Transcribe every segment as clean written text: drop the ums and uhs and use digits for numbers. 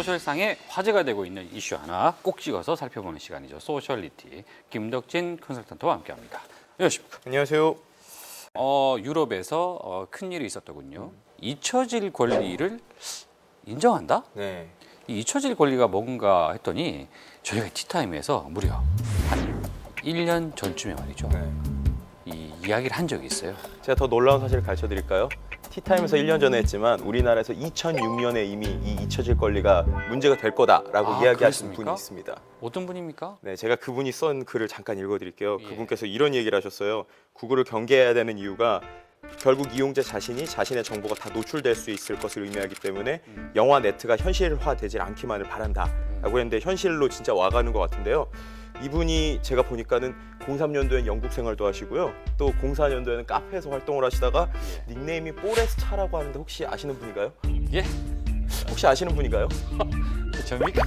소셜상에 화제가 되고 있는 이슈 하나 꼭 찍어서 살펴보는 시간이죠. 소셜리티 김덕진 컨설턴트와 함께합니다. 안녕하십니까? 안녕하세요. 유럽에서 큰일이 있었더군요. 잊혀질 권리를 인정한다? 네. 이 잊혀질 권리가 뭔가 했더니 저희가 티타임에서 무려 한 1년 전쯤에 말이죠. 이 이야기를 한 적이 있어요. 제가 더 놀라운 사실을 가르쳐 드릴까요? 티타임에서 1년 전에 했지만 우리나라에서 2006년에 이미 이 잊혀질 권리가 문제가 될 거다라고 이야기하신 그렇습니까? 분이 있습니다. 어떤 분입니까? 네, 제가 그분이 쓴 글을 잠깐 읽어드릴게요. 예. 그분께서 이런 얘기를 하셨어요. 구글을 경계해야 되는 이유가 결국 이용자 자신이 자신의 정보가 다 노출될 수 있을 것을 의미하기 때문에 영화 네트가 현실화되지 않기만을 바란다라고 했는데 현실로 진짜 와가는 것 같은데요. 이분이 제가 보니까는 03년도엔 영국 생활도 하시고요. 또 04년도에는 카페에서 활동을 하시다가 닉네임이 뽀레스 차라고 하는데 혹시 아시는 분인가요? 예? 혹시 아시는 분인가요? 접니까?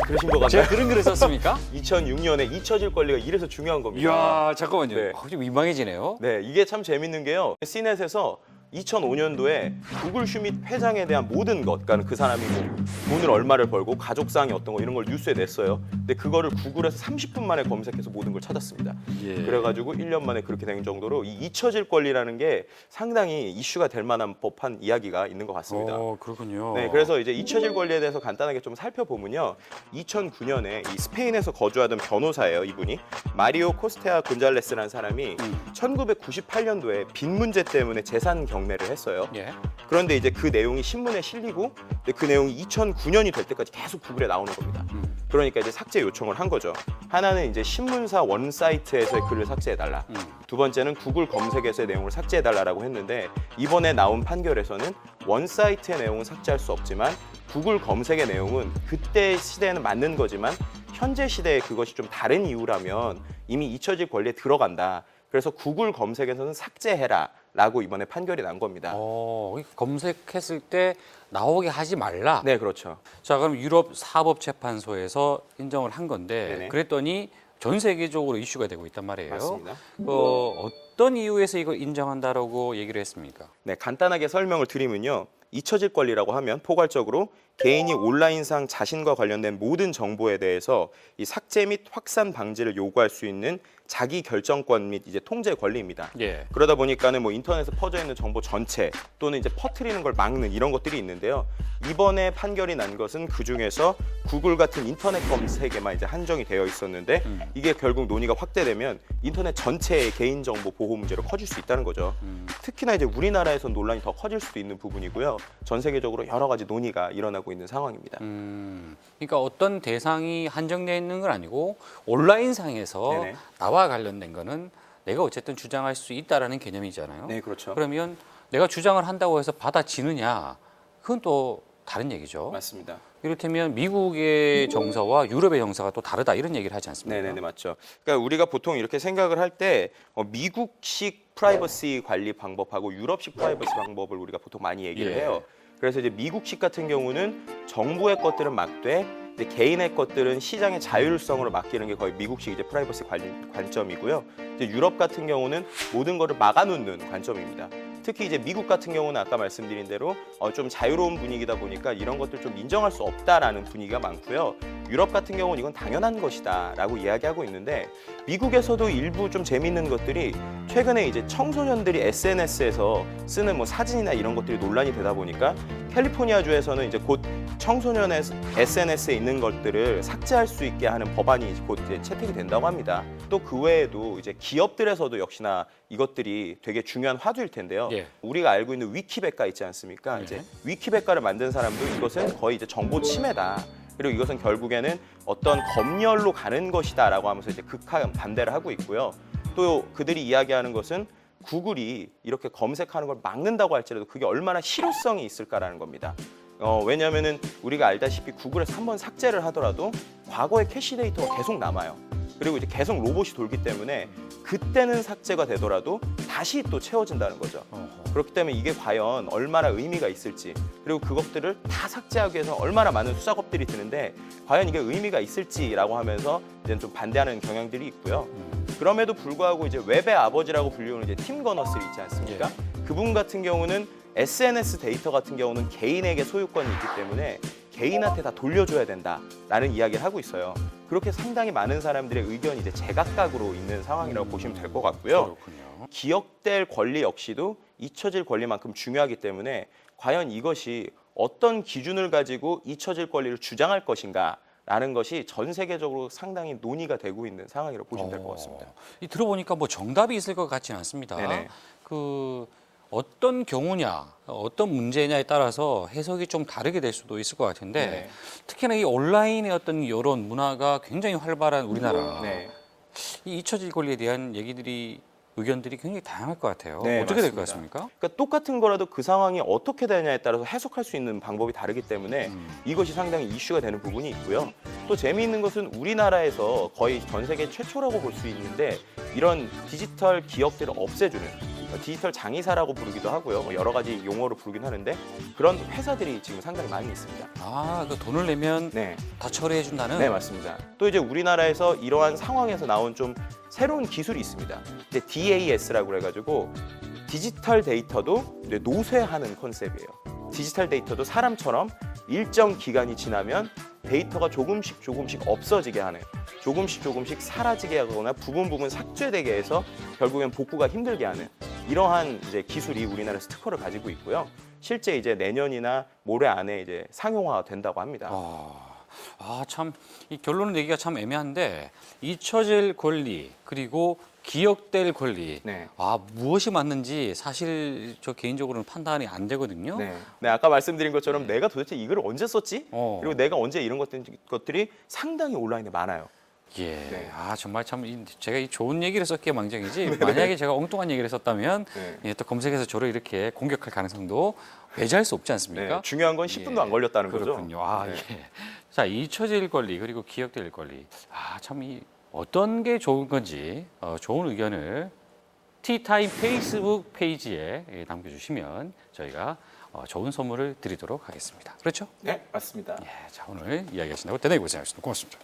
그러신 것 제가 같나요? 그런 글을 썼습니까? 2006년에 잊혀질 권리가 이래서 중요한 겁니다. 이야, 잠깐만요. 네. 좀 민망해지네요. 네, 이게 참 재밌는 게요. 시넷에서 2005년도에 구글 슈밋 회장에 대한 모든 것, 그러니까 그 사람이 뭐 돈을 얼마를 벌고 가족상이 어떤 거 이런 걸 뉴스에 냈어요. 근데 그거를 구글에서 30분 만에 검색해서 모든 걸 찾았습니다. 예. 그래가지고 1년 만에 그렇게 된 정도로 이 잊혀질 권리라는 게 상당히 이슈가 될 만한 법한 이야기가 있는 것 같습니다. 그렇군요. 네, 그래서 이제 잊혀질 권리에 대해서 간단하게 좀 살펴보면요. 2009년에 이 스페인에서 거주하던 변호사예요, 이분이. 마리오 코스테아 곤잘레스라는 사람이 1998년도에 빚 문제 때문에 재산 경매를 했어요. 예. 그런데 이제 그 내용이 신문에 실리고 근데 그 내용이 2009년이 될 때까지 계속 구글에 나오는 겁니다. 그러니까 이제 삭제 요청을 한 거죠. 하나는 이제 신문사 원 사이트에서의 글을 삭제해달라. 두 번째는 구글 검색에서의 내용을 삭제해달라고 했는데 이번에 나온 판결에서는 원 사이트의 내용은 삭제할 수 없지만 구글 검색의 내용은 그때 시대에는 맞는 거지만 현재 시대에 그것이 좀 다른 이유라면 이미 잊혀질 권리에 들어간다. 그래서 구글 검색에서는 삭제해라 라고 이번에 판결이 난 겁니다. 검색했을 때 나오게 하지 말라. 네, 그렇죠. 자, 그럼 유럽 사법재판소에서 인정을 한 건데 네네. 그랬더니 전 세계적으로 이슈가 되고 있단 말이에요. 맞습니다. 어떤 이유에서 이걸 인정한다라고 얘기를 했습니까? 네, 간단하게 설명을 드리면요. 잊혀질 권리라고 하면 포괄적으로 개인이 온라인상 자신과 관련된 모든 정보에 대해서 이 삭제 및 확산 방지를 요구할 수 있는 자기 결정권 및 이제 통제 권리입니다. 예. 그러다 보니까는 뭐 인터넷에 퍼져 있는 정보 전체 또는 이제 퍼뜨리는 걸 막는 이런 것들이 있는데요. 이번에 판결이 난 것은 그 중에서 구글 같은 인터넷 검색에만 이제 한정이 되어 있었는데 이게 결국 논의가 확대되면 인터넷 전체의 개인 정보 보호 문제로 커질 수 있다는 거죠. 특히나 이제 우리나라에서 논란이 더 커질 수도 있는 부분이고요. 전 세계적으로 여러 가지 논의가 일어나고 있는 상황입니다. 그러니까 어떤 대상이 한정되어 있는 건 아니고 온라인상에서 네네. 나와 관련된 거는 내가 어쨌든 주장할 수 있다라는 개념이잖아요. 네, 그렇죠. 그러면 내가 주장을 한다고 해서 받아지느냐? 그건 또 다른 얘기죠. 맞습니다. 이를테면 미국의 정서와 유럽의 정서가 또 다르다 이런 얘기를 하지 않습니까? 네네네, 맞죠. 그러니까 우리가 보통 이렇게 생각을 할 때 미국식 프라이버시 관리 방법하고 유럽식 프라이버시 방법을 우리가 보통 많이 얘기를 예. 해요. 그래서 이제 미국식 같은 경우는 정부의 것들은 막되 이제 개인의 것들은 시장의 자율성으로 맡기는 게 거의 미국식 이제 프라이버시 관점이고요. 이제 유럽 같은 경우는 모든 거를 막아놓는 관점입니다. 특히 이제 미국 같은 경우는 아까 말씀드린 대로 좀 자유로운 분위기다 보니까 이런 것들 좀 인정할 수 없다라는 분위기가 많고요. 유럽 같은 경우는 이건 당연한 것이다라고 이야기하고 있는데 미국에서도 일부 좀 재밌는 것들이 최근에 이제 청소년들이 SNS에서 쓰는 뭐 사진이나 이런 것들이 논란이 되다 보니까 캘리포니아주에서는 이제 곧 청소년의 SNS에 있는 것들을 삭제할 수 있게 하는 법안이 곧 이제 채택이 된다고 합니다. 또 그 외에도 이제 기업들에서도 역시나 이것들이 되게 중요한 화두일 텐데요. 예. 우리가 알고 있는 위키백과 있지 않습니까? 이제 위키백과를 만든 사람도 이것은 거의 이제 정보 침해다. 그리고 이것은 결국에는 어떤 검열로 가는 것이다라고 하면서 이제 극한 반대를 하고 있고요. 또 그들이 이야기하는 것은 구글이 이렇게 검색하는 걸 막는다고 할지라도 그게 얼마나 실효성이 있을까라는 겁니다. 왜냐하면은 우리가 알다시피 구글에서 한번 삭제를 하더라도 과거의 캐시 데이터가 계속 남아요. 그리고 이제 계속 로봇이 돌기 때문에 그때는 삭제가 되더라도 다시 또 채워진다는 거죠. 그렇기 때문에 이게 과연 얼마나 의미가 있을지 그리고 그것들을 다 삭제하기 위해서 얼마나 많은 수작업들이 드는데 과연 이게 의미가 있을지라고 하면서 이제 좀 반대하는 경향들이 있고요. 그럼에도 불구하고 이제 웹의 아버지라고 불리우는 이제 팀 버너스 있지 않습니까? 그분 같은 경우는 SNS 데이터 같은 경우는 개인에게 소유권이 있기 때문에 개인한테 다 돌려줘야 된다라는 이야기를 하고 있어요. 그렇게 상당히 많은 사람들의 의견이 이제 제각각으로 있는 상황이라고 보시면 될 것 같고요. 그렇군요. 기억될 권리 역시도 잊혀질 권리만큼 중요하기 때문에 과연 이것이 어떤 기준을 가지고 잊혀질 권리를 주장할 것인가라는 것이 전 세계적으로 상당히 논의가 되고 있는 상황이라고 보시면 될 것 같습니다. 이 들어보니까 뭐 정답이 있을 것 같지는 않습니다. 네네. 그 어떤 경우냐, 어떤 문제냐에 따라서 해석이 좀 다르게 될 수도 있을 것 같은데 네. 특히나 이 온라인의 어떤 이런 문화가 굉장히 활발한 우리나라, 네. 이 잊혀질 권리에 대한 의견들이 굉장히 다양할 것 같아요. 네, 어떻게 될 것 맞습니다. 같습니까? 그러니까 똑같은 거라도 그 상황이 어떻게 되냐에 따라서 해석할 수 있는 방법이 다르기 때문에 이것이 상당히 이슈가 되는 부분이 있고요. 또 재미있는 것은 우리나라에서 거의 전 세계 최초라고 볼 수 있는데 이런 디지털 기억들을 없애주는 디지털 장의사라고 부르기도 하고요. 뭐 여러 가지 용어로 부르긴 하는데 그런 회사들이 지금 상당히 많이 있습니다. 그 돈을 내면 네. 다 처리해 준다는. 네, 맞습니다. 또 이제 우리나라에서 이러한 상황에서 나온 좀 새로운 기술이 있습니다. 이제 DAS라고 그래가지고 디지털 데이터도 이제 노쇠하는 컨셉이에요. 디지털 데이터도 사람처럼 일정 기간이 지나면 데이터가 조금씩 없어지게 하는, 조금씩 사라지게 하거나 부분 삭제되게 해서 결국엔 복구가 힘들게 하는 이러한 이제 기술이 우리나라에서 특허를 가지고 있고요. 실제 이제 내년이나 모레 안에 이제 상용화가 된다고 합니다. 참 이 결론을 내기가 참 애매한데 잊혀질 권리 그리고 기억될 권리. 네. 무엇이 맞는지 사실 저 개인적으로는 판단이 안 되거든요. 네, 아까 말씀드린 것처럼 내가 도대체 이걸 언제 썼지? 그리고 내가 언제 이런 것들이 상당히 온라인에 많아요. 예. 네. 정말 참 제가 이 좋은 얘기를 썼기에 망정이지 만약에 제가 엉뚱한 얘기를 썼다면 또 검색해서 저를 이렇게 공격할 가능성도 배제할 수 없지 않습니까? 네, 중요한 건 10분도 안 걸렸다는 거죠. 그렇군요. 네. 예. 자, 잊혀질 권리 그리고 기억될 권리. 참 어떤 게 좋은 건지 좋은 의견을 티타임 페이스북 페이지에 남겨주시면 저희가 좋은 선물을 드리도록 하겠습니다. 그렇죠? 네, 맞습니다. 자, 오늘 이야기하신다고 대단히 고생하셨습니다. 고맙습니다.